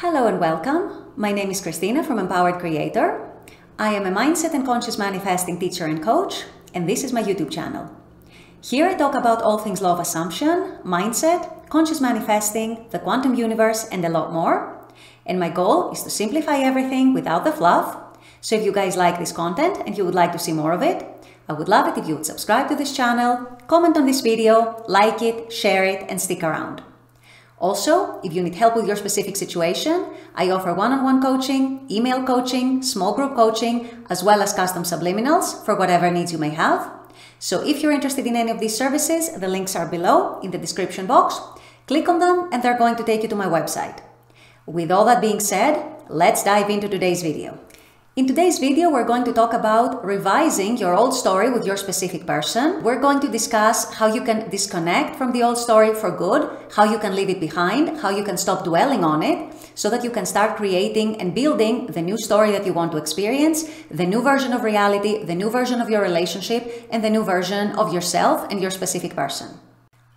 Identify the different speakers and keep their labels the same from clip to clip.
Speaker 1: Hello and welcome. My name is Christina from Empowered Creator. I am a mindset and conscious manifesting teacher and coach, and this is my YouTube channel. Here I talk about all things law of assumption, mindset, conscious manifesting, the quantum universe, and a lot more. And my goal is to simplify everything without the fluff. So if you guys like this content and you would like to see more of it, I would love it if you would subscribe to this channel, comment on this video, like it, share it, and stick around. Also, if you need help with your specific situation, I offer one-on-one coaching, email coaching, small group coaching, as well as custom subliminals for whatever needs you may have. So if you're interested in any of these services, the links are below in the description box. Click on them and they're going to take you to my website. With all that being said, let's dive into today's video. In today's video, we're going to talk about revising your old story with your specific person. We're going to discuss how you can disconnect from the old story for good, how you can leave it behind, how you can stop dwelling on it, so that you can start creating and building the new story that you want to experience, the new version of reality, the new version of your relationship, and the new version of yourself and your specific person.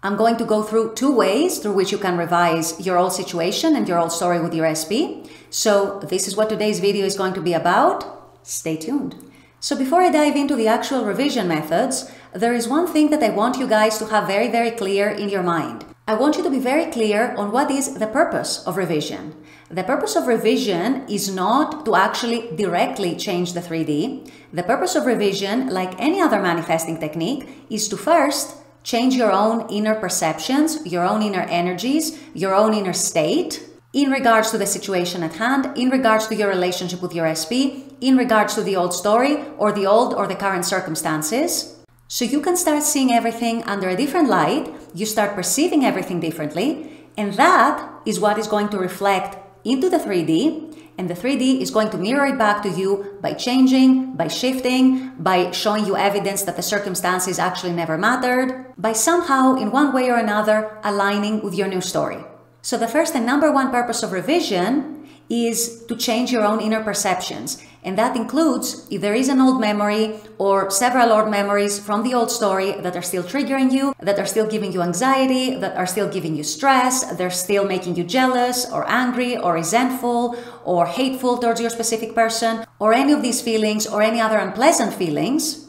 Speaker 1: I'm going to go through two ways through which you can revise your old situation and your old story with your SP. So this is what today's video is going to be about. Stay tuned. So before I dive into the actual revision methods, there is one thing that I want you guys to have very, very clear in your mind. I want you to be very clear on what is the purpose of revision. The purpose of revision is not to actually directly change the 3D. The purpose of revision, like any other manifesting technique, is to first change your own inner perceptions, your own inner energies, your own inner state in regards to the situation at hand, in regards to your relationship with your SP, in regards to the old story or the old or the current circumstances. So you can start seeing everything under a different light, you start perceiving everything differently, and that is what is going to reflect into the 3D, and the 3D is going to mirror it back to you by changing, by shifting, by showing you evidence that the circumstances actually never mattered, by somehow, in one way or another, aligning with your new story. So the first and number one purpose of revision is to change your own inner perceptions. And that includes if there is an old memory or several old memories from the old story that are still triggering you, that are still giving you anxiety, that are still giving you stress, they're still making you jealous or angry or resentful or hateful towards your specific person, or any of these feelings or any other unpleasant feelings.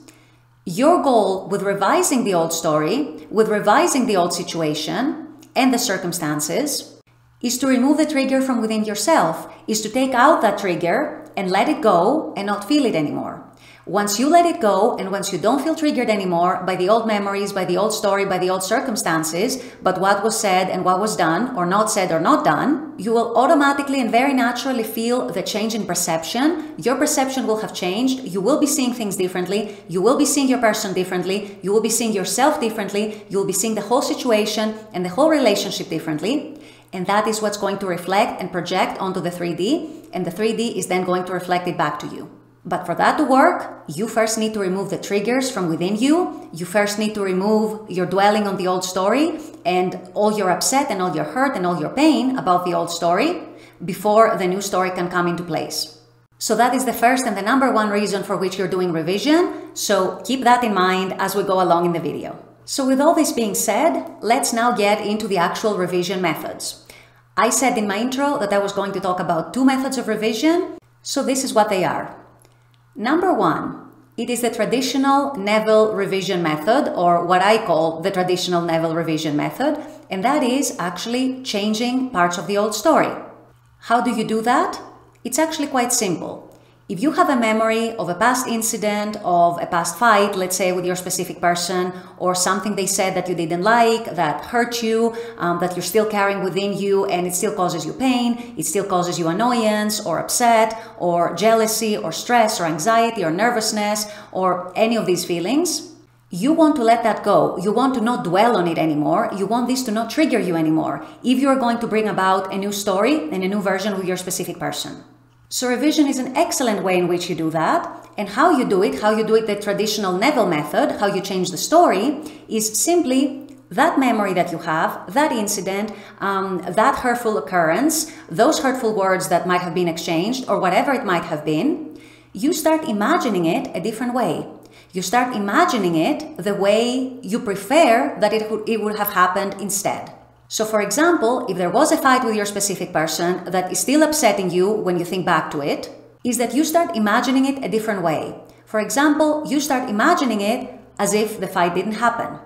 Speaker 1: Your goal with revising the old story, with revising the old situation and the circumstances, is to remove the trigger from within yourself, is to take out that trigger and let it go and not feel it anymore. Once you let it go and once you don't feel triggered anymore by the old memories, by the old story, by the old circumstances, but what was said and what was done or not said or not done, you will automatically and very naturally feel the change in perception. Your perception will have changed. You will be seeing things differently. You will be seeing your person differently. You will be seeing yourself differently. You will be seeing the whole situation and the whole relationship differently. And that is what's going to reflect and project onto the 3D, and the 3D is then going to reflect it back to you. But for that to work, you first need to remove the triggers from within you. You first need to remove your dwelling on the old story and all your upset and all your hurt and all your pain about the old story before the new story can come into place. So that is the first and the number one reason for which you're doing revision. So keep that in mind as we go along in the video. So with all this being said, let's now get into the actual revision methods. I said in my intro that I was going to talk about two methods of revision, so this is what they are. Number one, it is the traditional Neville revision method, or what I call the traditional Neville revision method, and that is actually changing parts of the old story. How do you do that? It's actually quite simple. If you have a memory of a past incident, of a past fight, let's say with your specific person, or something they said that you didn't like, that hurt you, that you're still carrying within you and it still causes you pain, it still causes you annoyance or upset or jealousy or stress or anxiety or nervousness or any of these feelings, you want to let that go. You want to not dwell on it anymore. You want this to not trigger you anymore if you're going to bring about a new story and a new version with your specific person. So revision is an excellent way in which you do that, and how you do it the traditional Neville method, how you change the story, is simply that memory that you have, that incident, that hurtful occurrence, those hurtful words that might have been exchanged or whatever it might have been, you start imagining it a different way. You start imagining it the way you prefer that it would have happened instead. So for example, if there was a fight with your specific person that is still upsetting you when you think back to it, is that you start imagining it a different way. For example, you start imagining it as if the fight didn't happen.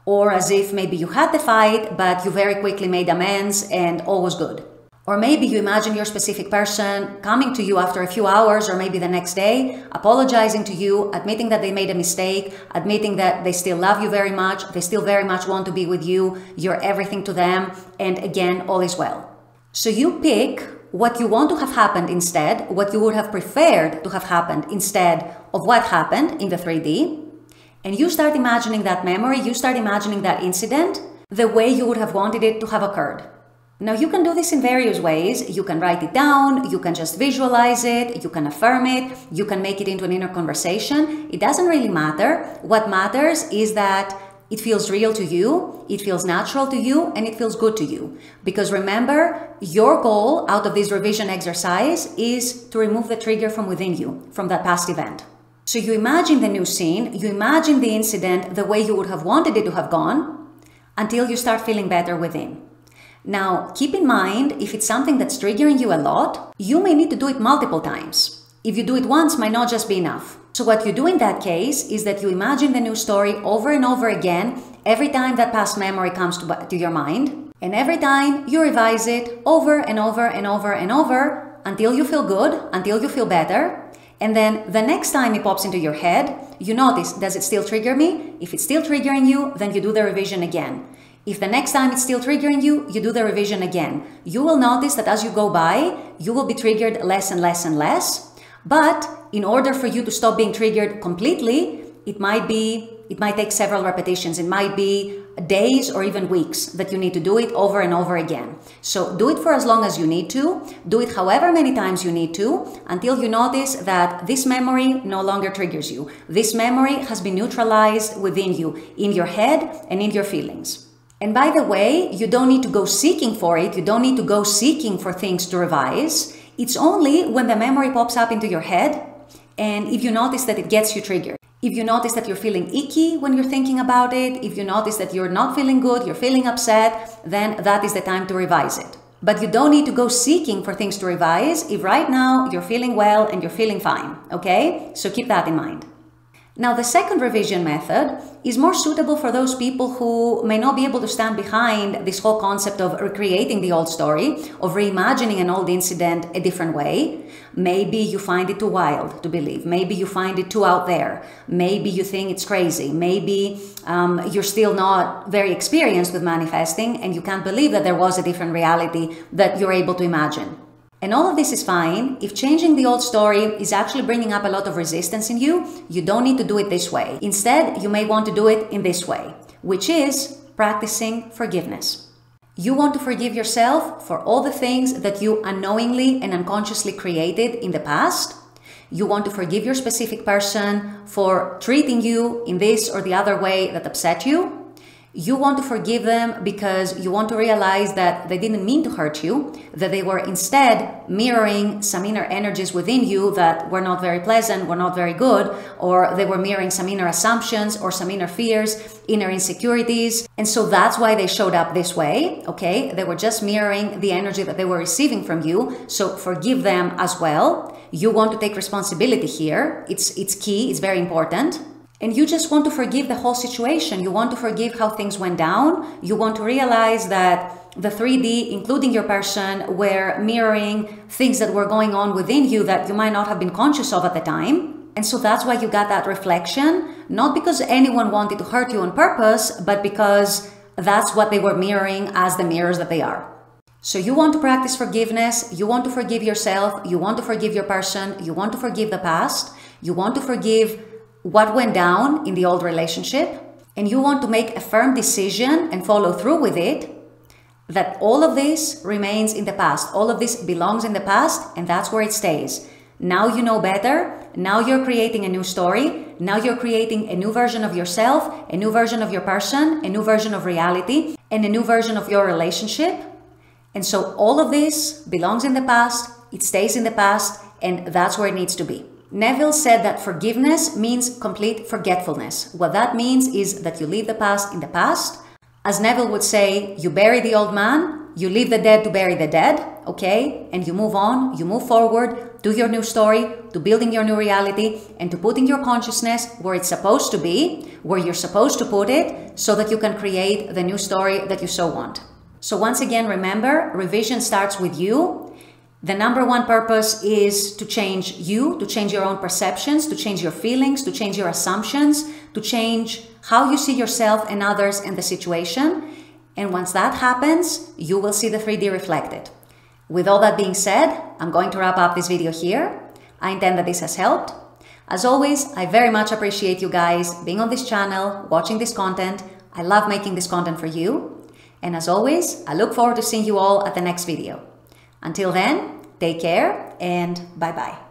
Speaker 1: Or as if maybe you had the fight, but you very quickly made amends and all was good. Or maybe you imagine your specific person coming to you after a few hours or maybe the next day, apologizing to you, admitting that they made a mistake, admitting that they still love you very much, they still very much want to be with you, you're everything to them, and again, all is well. So you pick what you want to have happened instead, what you would have preferred to have happened instead of what happened in the 3D, and you start imagining that memory, you start imagining that incident the way you would have wanted it to have occurred. Now you can do this in various ways. You can write it down, you can just visualize it, you can affirm it, you can make it into an inner conversation. It doesn't really matter. What matters is that it feels real to you, it feels natural to you, and it feels good to you. Because remember, your goal out of this revision exercise is to remove the trigger from within you, from that past event. So you imagine the new scene, you imagine the incident the way you would have wanted it to have gone until you start feeling better within. Now, keep in mind, if it's something that's triggering you a lot, you may need to do it multiple times. If you do it once, might not just be enough. So what you do in that case is that you imagine the new story over and over again every time that past memory comes to your mind. And every time you revise it over and over and over and over until you feel good, until you feel better. And then the next time it pops into your head, you notice, does it still trigger me? If it's still triggering you, then you do the revision again. If the next time it's still triggering you, you do the revision again. You will notice that as you go by, you will be triggered less and less and less. But in order for you to stop being triggered completely, it might take several repetitions. It might be days or even weeks that you need to do it over and over again. So do it for as long as you need to. Do it however many times you need to until you notice that this memory no longer triggers you. This memory has been neutralized within you, in your head and in your feelings. And by the way, you don't need to go seeking for it. You don't need to go seeking for things to revise. It's only when the memory pops up into your head and if you notice that it gets you triggered. If you notice that you're feeling icky when you're thinking about it, if you notice that you're not feeling good, you're feeling upset, then that is the time to revise it. But you don't need to go seeking for things to revise if right now you're feeling well and you're feeling fine, okay? So keep that in mind. Now, the second revision method is more suitable for those people who may not be able to stand behind this whole concept of recreating the old story, of reimagining an old incident a different way. Maybe you find it too wild to believe. Maybe you find it too out there. Maybe you think it's crazy. Maybe you're still not very experienced with manifesting and you can't believe that there was a different reality that you're able to imagine. And all of this is fine. If changing the old story is actually bringing up a lot of resistance in you, you don't need to do it this way. Instead, you may want to do it in this way, which is practicing forgiveness. You want to forgive yourself for all the things that you unknowingly and unconsciously created in the past. You want to forgive your specific person for treating you in this or the other way that upset you. You want to forgive them because you want to realize that they didn't mean to hurt you, that they were instead mirroring some inner energies within you that were not very pleasant, were not very good, or they were mirroring some inner assumptions or some inner fears, inner insecurities. And so that's why they showed up this way, okay? They were just mirroring the energy that they were receiving from you. So forgive them as well. You want to take responsibility here. It's key, it's very important. And you just want to forgive the whole situation. You want to forgive how things went down. You want to realize that the 3D, including your person, were mirroring things that were going on within you that you might not have been conscious of at the time. And so that's why you got that reflection, not because anyone wanted to hurt you on purpose, but because that's what they were mirroring as the mirrors that they are. So you want to practice forgiveness. You want to forgive yourself. You want to forgive your person. You want to forgive the past. You want to forgive what went down in the old relationship, and you want to make a firm decision and follow through with it, that all of this remains in the past. All of this belongs in the past, and that's where it stays. Now you know better. Now you're creating a new story. Now you're creating a new version of yourself, a new version of your person, a new version of reality, and a new version of your relationship. And so all of this belongs in the past, it stays in the past, and that's where it needs to be. Neville said that forgiveness means complete forgetfulness. What that means is that you leave the past in the past, As Neville would say, you bury the old man, you leave the dead to bury the dead, okay? And you move on, you move forward to your new story, to building your new reality, and to putting your consciousness where it's supposed to be, where you're supposed to put it, so that you can create the new story that you so want. So once again, remember, revision starts with you. The number one purpose is to change you, to change your own perceptions, to change your feelings, to change your assumptions, to change how you see yourself and others and the situation. And once that happens, you will see the 3D reflected. With all that being said, I'm going to wrap up this video here. I intend that this has helped. As always, I very much appreciate you guys being on this channel, watching this content. I love making this content for you. And as always, I look forward to seeing you all at the next video. Until then, take care and bye-bye.